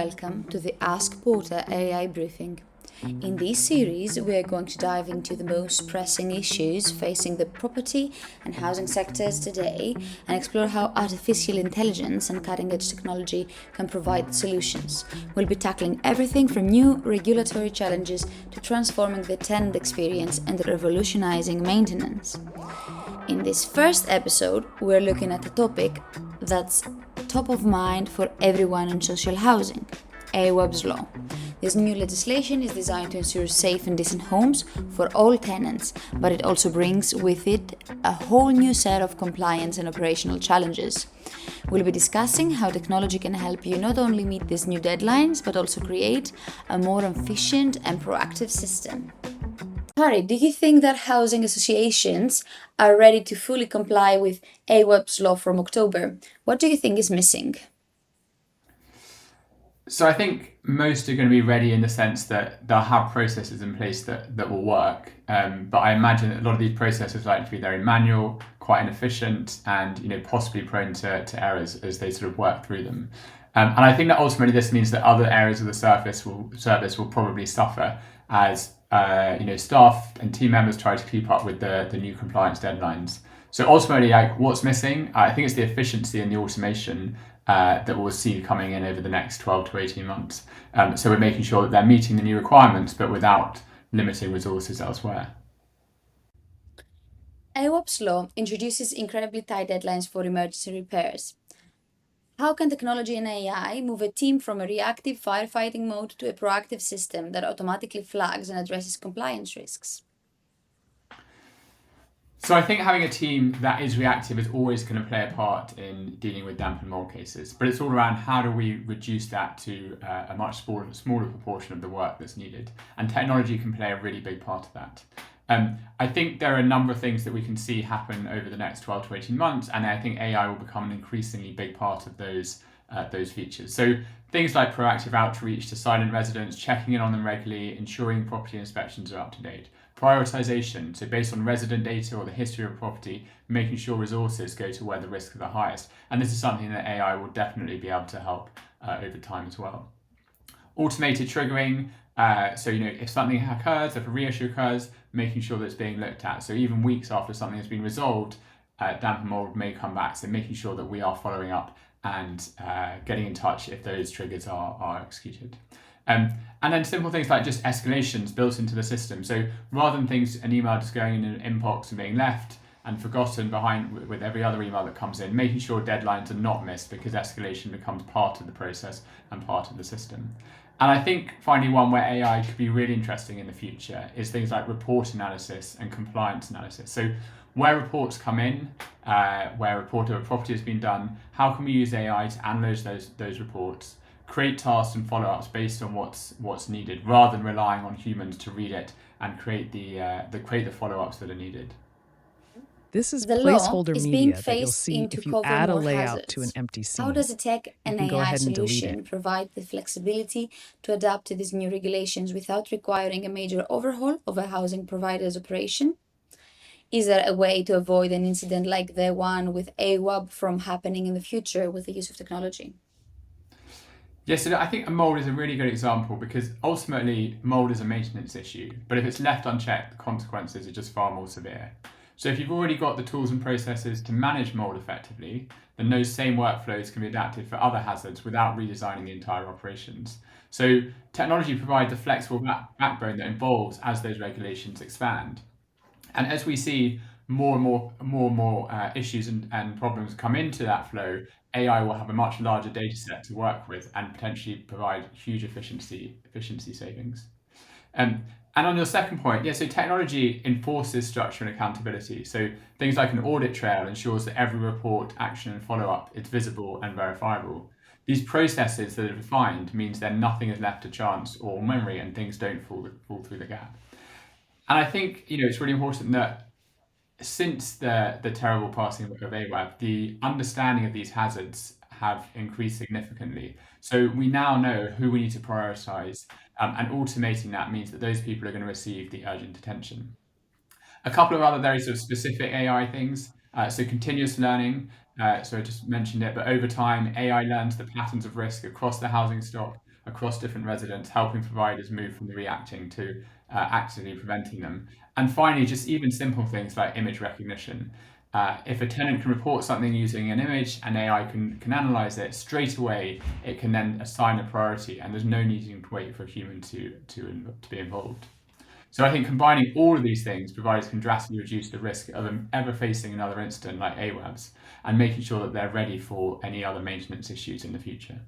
welcome to the Ask Porter AI briefing. In this series, we are going to dive into the most pressing issues facing the property and housing sectors today and explore how artificial intelligence and cutting edge technology can provide solutions. We'll be tackling everything from new regulatory challenges to transforming the tenant experience and revolutionizing maintenance. In this first episode, we're looking at a topic that's top of mind for everyone in social housing, Awaab's law. This new legislation is designed to ensure safe and decent homes for all tenants, but it also brings with it a whole new set of compliance and operational challenges. We'll be discussing how technology can help you not only meet these new deadlines, but also create a more efficient and proactive system. Harry, do you think that housing associations are ready to fully comply with Awaab's law from October? What do you think is missing? So I think most are going to be ready in the sense that they'll have processes in place that will work. But I imagine that a lot of these processes are likely to be very manual, quite inefficient, and possibly prone to errors as they sort of work through them. And I think that ultimately this means that other areas of the service will probably suffer as staff and team members try to keep up with the new compliance deadlines. So ultimately, what's missing? I think it's the efficiency and the automation that we'll see coming in over the next 12 to 18 months. So we're making sure that they're meeting the new requirements, but without limiting resources elsewhere. Awaab's law introduces incredibly tight deadlines for emergency repairs. How can technology and AI move a team from a reactive firefighting mode to a proactive system that automatically flags and addresses compliance risks? So I think having a team that is reactive is always going to play a part in dealing with damp and mold cases, but it's all around how do we reduce that to a much smaller proportion of the work that's needed, and technology can play a really big part of that. I think there are a number of things that we can see happen over the next 12 to 18 months, and I think AI will become an increasingly big part of those features. So things like proactive outreach to silent residents, checking in on them regularly, ensuring property inspections are up to date. Prioritization, so based on resident data or the history of a property, making sure resources go to where the risks are the highest. And this is something that AI will definitely be able to help over time as well. Automated triggering, so if something occurs, if a reissue occurs, making sure that it's being looked at. So even weeks after something has been resolved, damp and mold may come back. So making sure that we are following up and getting in touch if those triggers are executed. And then simple things like just escalations built into the system. So rather than an email just going in an inbox and being left and forgotten behind with every other email that comes in, making sure deadlines are not missed because escalation becomes part of the process and part of the system. And I think finally one where AI could be really interesting in the future is things like report analysis and compliance analysis. So where reports come in, where a report of a property has been done, how can we use AI to analyze those reports, create tasks and follow-ups based on what's needed, rather than relying on humans to read it and create the follow-ups that are needed. This is The law placeholder is being media that you'll phased see in to if you cover add a more layout to an hazards. empty How scene. does a tech and can go AI ahead and delete solution it. provide the flexibility to adapt to these new regulations without requiring a major overhaul of a housing provider's operation? Is there a way to avoid an incident like the one with Awaab from happening in the future with the use of technology? Yes, so I think a mold is a really good example because ultimately mold is a maintenance issue, but if it's left unchecked, the consequences are just far more severe. So if you've already got the tools and processes to manage mold effectively, then those same workflows can be adapted for other hazards without redesigning the entire operations. So technology provides a flexible backbone that evolves as those regulations expand. And as we see more and more issues and problems come into that flow, AI will have a much larger data set to work with and potentially provide huge efficiency savings. And on your second point, so technology enforces structure and accountability. So things like an audit trail ensures that every report, action, and follow-up is visible and verifiable. These processes that are defined means that nothing is left to chance or memory and things don't fall through the gap. And I think it's really important that since the terrible passing of Awaab, the understanding of these hazards have increased significantly. So we now know who we need to prioritize, and automating that means that those people are going to receive the urgent attention. A couple of other very sort of specific AI things. So continuous learning. So I just mentioned it, but over time, AI learns the patterns of risk across the housing stock, across different residents, helping providers move from the reacting to actively preventing them. And finally, just even simple things like image recognition. If a tenant can report something using an image and AI can analyze it straight away, it can then assign a priority, and there's no needing to wait for a human to be involved. So I think combining all of these things, providers can drastically reduce the risk of them ever facing another incident like Awaab's, and making sure that they're ready for any other maintenance issues in the future.